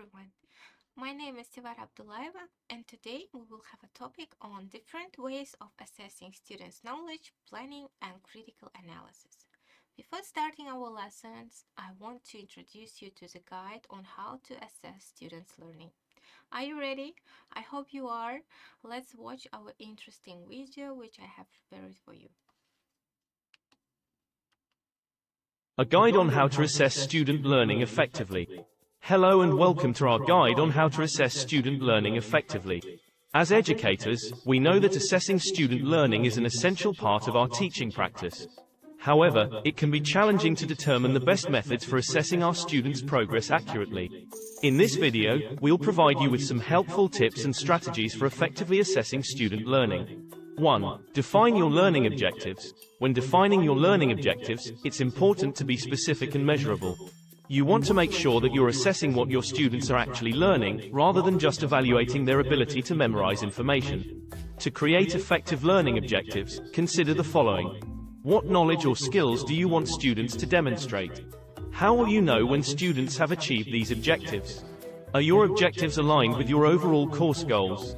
everyone. My name is Sevara Abdullayeva, and today we will have a topic on different ways of assessing students' knowledge, planning, and critical analysis. Before starting our lessons, I want to introduce you to the guide on how to assess students' learning. Are you ready? I hope you are. Let's watch our interesting video which I have prepared for you. A guide on how to assess student learning effectively. Hello and welcome to our guide on how to assess student learning effectively. As educators, we know that assessing student learning is an essential part of our teaching practice. However, it can be challenging to determine the best methods for assessing our students' progress accurately. In this video, we'll provide you with some helpful tips and strategies for effectively assessing student learning. 1. Define your learning objectives. When defining your learning objectives, it's important to be specific and measurable. You want to make sure that you're assessing what your students are actually learning, rather than just evaluating their ability to memorize information. To create effective learning objectives, consider the following. What knowledge or skills do you want students to demonstrate? How will you know when students have achieved these objectives? Are your objectives aligned with your overall course goals?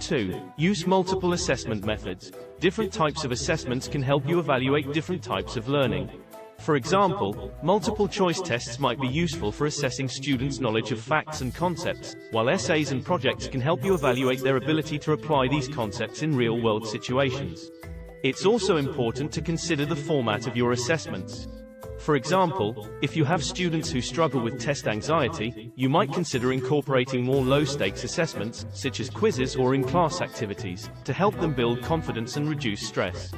2. Use multiple assessment methods. Different types of assessments can help you evaluate different types of learning. For example, multiple choice tests might be useful for assessing students' knowledge of facts and concepts, while essays and projects can help you evaluate their ability to apply these concepts in real-world situations. It's also important to consider the format of your assessments. For example, if you have students who struggle with test anxiety, you might consider incorporating more low-stakes assessments, such as quizzes or in-class activities, to help them build confidence and reduce stress.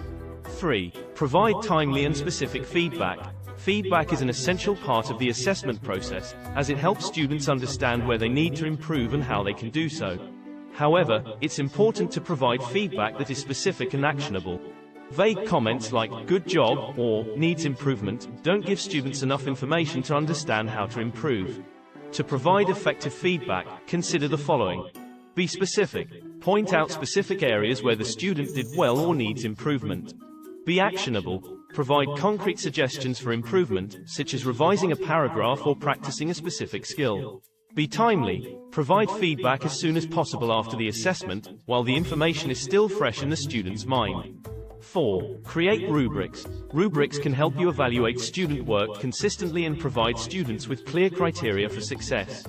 3. Provide timely and specific feedback. Feedback is an essential part of the assessment process, as it helps students understand where they need to improve and how they can do so. However, it's important to provide feedback that is specific and actionable. Vague comments like, "good job," or "needs improvement," don't give students enough information to understand how to improve. To provide effective feedback, consider the following. Be specific. Point out specific areas where the student did well or needs improvement. Be actionable. Provide concrete suggestions for improvement, such as revising a paragraph or practicing a specific skill. Be timely. Provide feedback as soon as possible after the assessment, while the information is still fresh in the student's mind. 4. Create rubrics. Rubrics can help you evaluate student work consistently and provide students with clear criteria for success.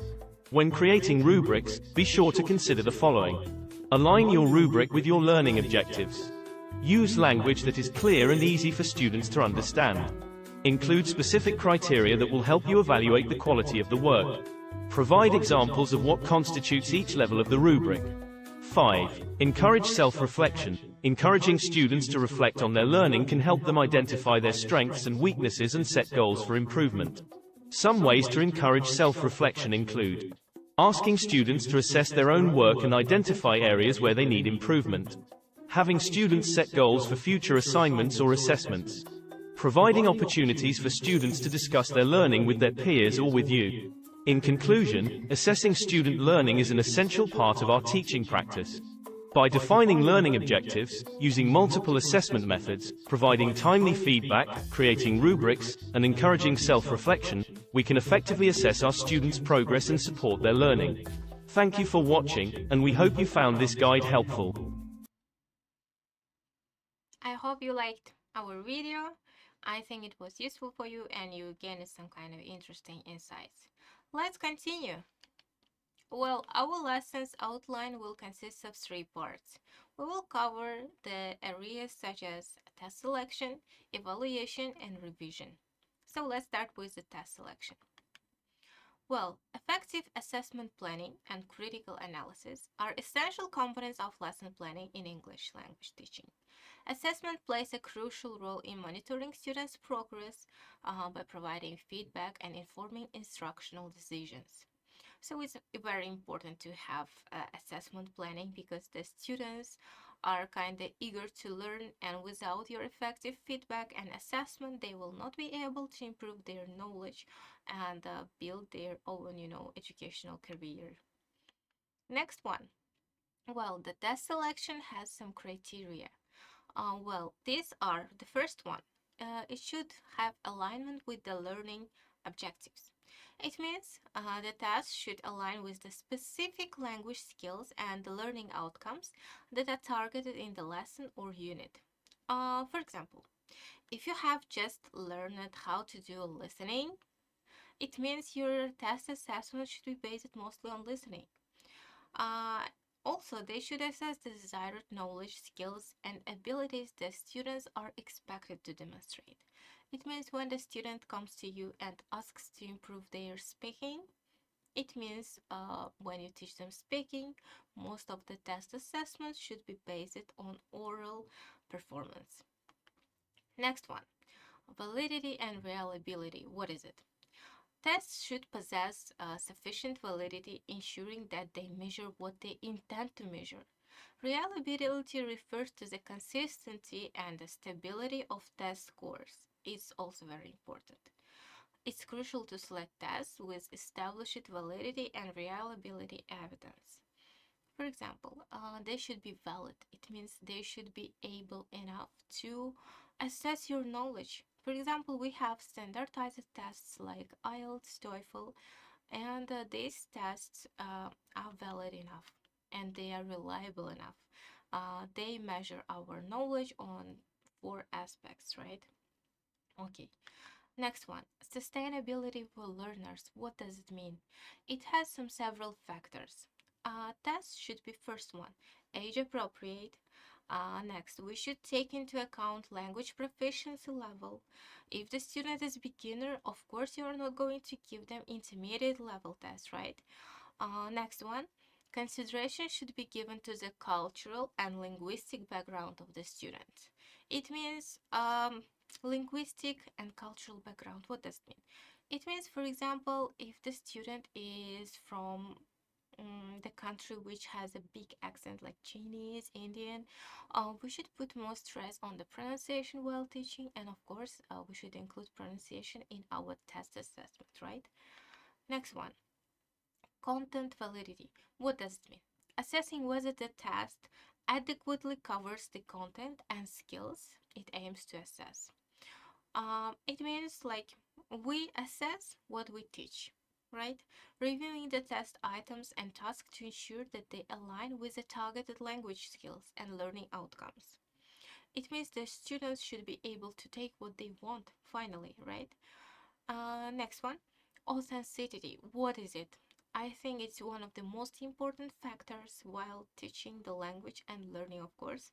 When creating rubrics, be sure to consider the following. Align your rubric with your learning objectives. Use language that is clear and easy for students to understand. Include specific criteria that will help you evaluate the quality of the work. Provide examples of what constitutes each level of the rubric. 5. Encourage self-reflection. Encouraging students to reflect on their learning can help them identify their strengths and weaknesses and set goals for improvement. Some ways to encourage self-reflection include asking students to assess their own work and identify areas where they need improvement, having students set goals for future assignments or assessments, providing opportunities for students to discuss their learning with their peers or with you. In conclusion, assessing student learning is an essential part of our teaching practice. By defining learning objectives, using multiple assessment methods, providing timely feedback, creating rubrics, and encouraging self-reflection, we can effectively assess our students' progress and support their learning. Thank you for watching, and we hope you found this guide helpful. I hope you liked our video. I think it was useful for you and you gained some kind of interesting insights. Let's continue. Well, our lessons outline will consist of 3 parts. We will cover the areas such as test selection, evaluation, and revision. So let's start with the test selection. Well, effective assessment planning and critical analysis are essential components of lesson planning in English language teaching. Assessment plays a crucial role in monitoring students' progress by providing feedback and informing instructional decisions. So it's very important to have assessment planning because the students are kind of eager to learn, and without your effective feedback and assessment, they will not be able to improve their knowledge and build their own, educational career. Next one. Well, the test selection has some criteria. Well, these are the first one. It should have alignment with the learning objectives. It means the task should align with the specific language skills and the learning outcomes that are targeted in the lesson or unit. For example, if you have just learned how to do listening, it means your test assessment should be based mostly on listening. Uh, Also, they should assess the desired knowledge, skills, and abilities that students are expected to demonstrate. It means when the student comes to you and asks to improve their speaking, it means when you teach them speaking, most of the test assessments should be based on oral performance. Next one, validity and reliability. What is it? Tests should possess sufficient validity, ensuring that they measure what they intend to measure. Reliability refers to the consistency and the stability of test scores. It's also very important. It's crucial to select tests with established validity and reliability evidence. For example, they should be valid. It means they should be able enough to assess your knowledge. For example, we have standardized tests like IELTS, TOEFL, and these tests are valid enough and they are reliable enough. They measure our knowledge on four aspects, right? Okay. Next one, sustainability for learners. What does it mean? It has some several factors. Tests should be first one, age appropriate. Next, we should take into account language proficiency level. If the student is beginner, of course you are not going to give them intermediate level test, right? Next one, consideration should be given to the cultural and linguistic background of the student. It means linguistic and cultural background. What does it mean? It means, for example, if the student is from the country which has a big accent like Chinese, Indian, we should put more stress on the pronunciation while teaching, and of course, we should include pronunciation in our test assessment, right? Next one, content validity. What does it mean? Assessing whether the test adequately covers the content and skills it aims to assess. It means like we assess what we teach, right? Reviewing the test items and tasks to ensure that they align with the targeted language skills and learning outcomes. It means the students should be able to take what they want finally, right? Next one, authenticity. What is it? I think it's one of the most important factors while teaching the language and learning, of course.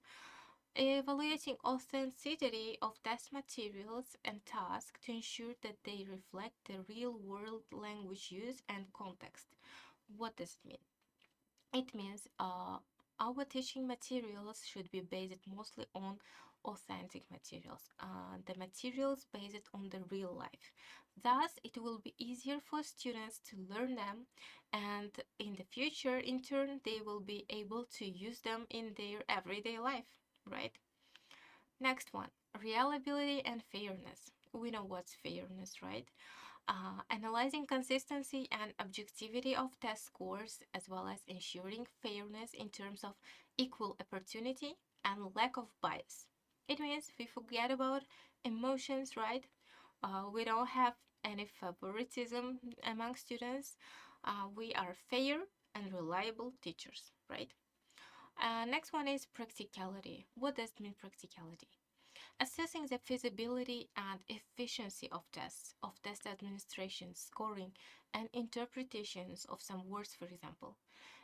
Evaluating authenticity of test materials and tasks to ensure that they reflect the real world language use and context. What does it mean? It means our teaching materials should be based mostly on authentic materials, the materials based on the real life. Thus, it will be easier for students to learn them, and in the future, in turn, they will be able to use them in their everyday life, right? Next one, reliability and fairness. We know what's fairness, right? Analyzing consistency and objectivity of test scores, as well as ensuring fairness in terms of equal opportunity and lack of bias. It means we forget about emotions, right? We don't have any favoritism among students. We are fair and reliable teachers, right? Next one is practicality. What does it mean, practicality? Assessing the feasibility and efficiency of test administration, scoring, and interpretations of some words, for example,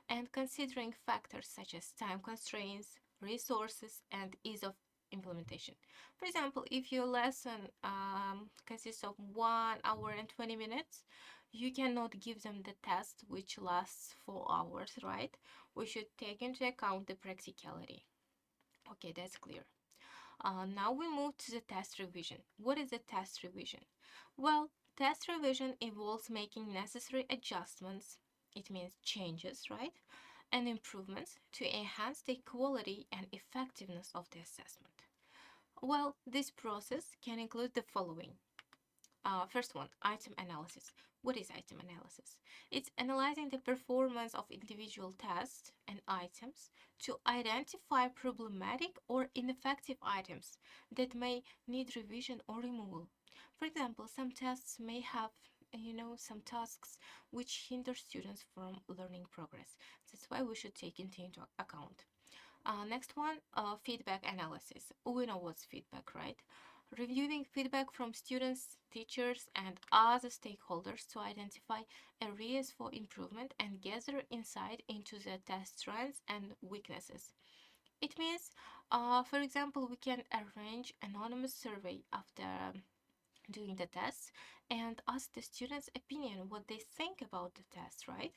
and considering factors such as time constraints, resources, and ease of implementation. For example, if your lesson consists of 1 hour and 20 minutes, you cannot give them the test which lasts 4 hours, right? We should take into account the practicality. Okay, that's clear. Now we move to the test revision. What is a test revision? Well, test revision involves making necessary adjustments, it means changes, right? And improvements to enhance the quality and effectiveness of the assessment. Well, this process can include the following. First one, item analysis. What is item analysis? It's analyzing the performance of individual tests and items to identify problematic or ineffective items that may need revision or removal. For example, some tests may have some tasks which hinder students from learning progress. That's why we should take it into account. Next one, feedback analysis. We know what's feedback, right? Reviewing feedback from students, teachers, and other stakeholders to identify areas for improvement and gather insight into the test strengths and weaknesses. It means, for example, we can arrange anonymous survey after doing the tests and ask the students' opinion, what they think about the test, right?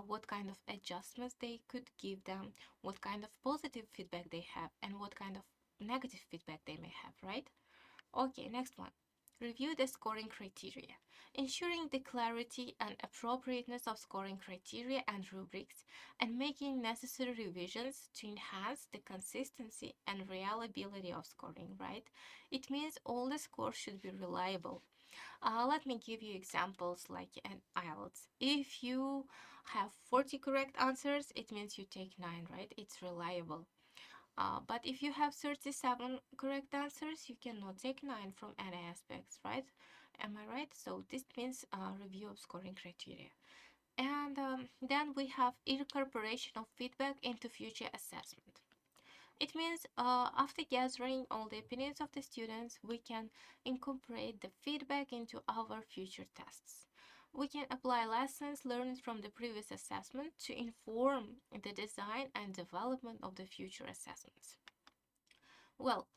What kind of adjustments they could give them, what kind of positive feedback they have, and what kind of negative feedback they may have, right? Okay, next one. Review the scoring criteria. Ensuring the clarity and appropriateness of scoring criteria and rubrics, and making necessary revisions to enhance the consistency and reliability of scoring, right? It means all the scores should be reliable. Let me give you examples like an IELTS. If you have 40 correct answers, it means you take 9, right? It's reliable. But if you have 37 correct answers, you cannot take 9 from any aspects, right? Am I right? So this means review of scoring criteria. And then we have incorporation of feedback into future assessment. It means after gathering all the opinions of the students, we can incorporate the feedback into our future tests. We can apply lessons learned from the previous assessment to inform the design and development of the future assessments. Well,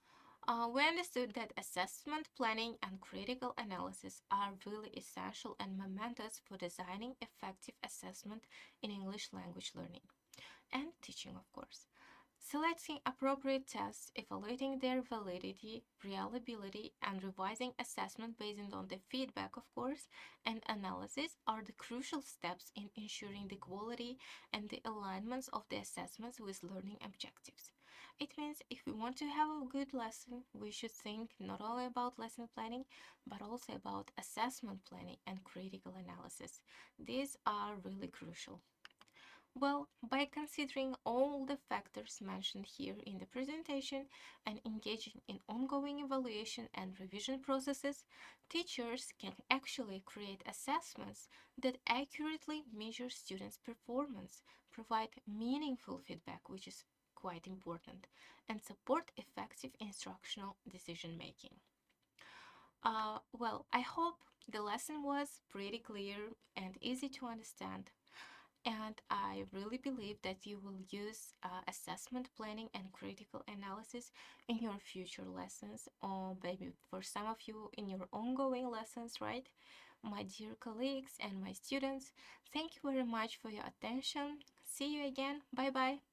we understood that assessment, planning, and critical analysis are really essential and momentous for designing effective assessment in English language learning and teaching, of course. Selecting appropriate tests, evaluating their validity, reliability, and revising assessment based on the feedback, of course, and analysis are the crucial steps in ensuring the quality and the alignments of the assessments with learning objectives. It means if we want to have a good lesson, we should think not only about lesson planning, but also about assessment planning and critical analysis. These are really crucial. Well, by considering all the factors mentioned here in the presentation and engaging in ongoing evaluation and revision processes, teachers can actually create assessments that accurately measure students' performance, provide meaningful feedback, which is quite important, and support effective instructional decision making. Well, I hope the lesson was pretty clear and easy to understand. And I really believe that you will use assessment planning and critical analysis in your future lessons, or maybe for some of you in your ongoing lessons, right? My dear colleagues and my students, thank you very much for your attention. See you again. Bye bye.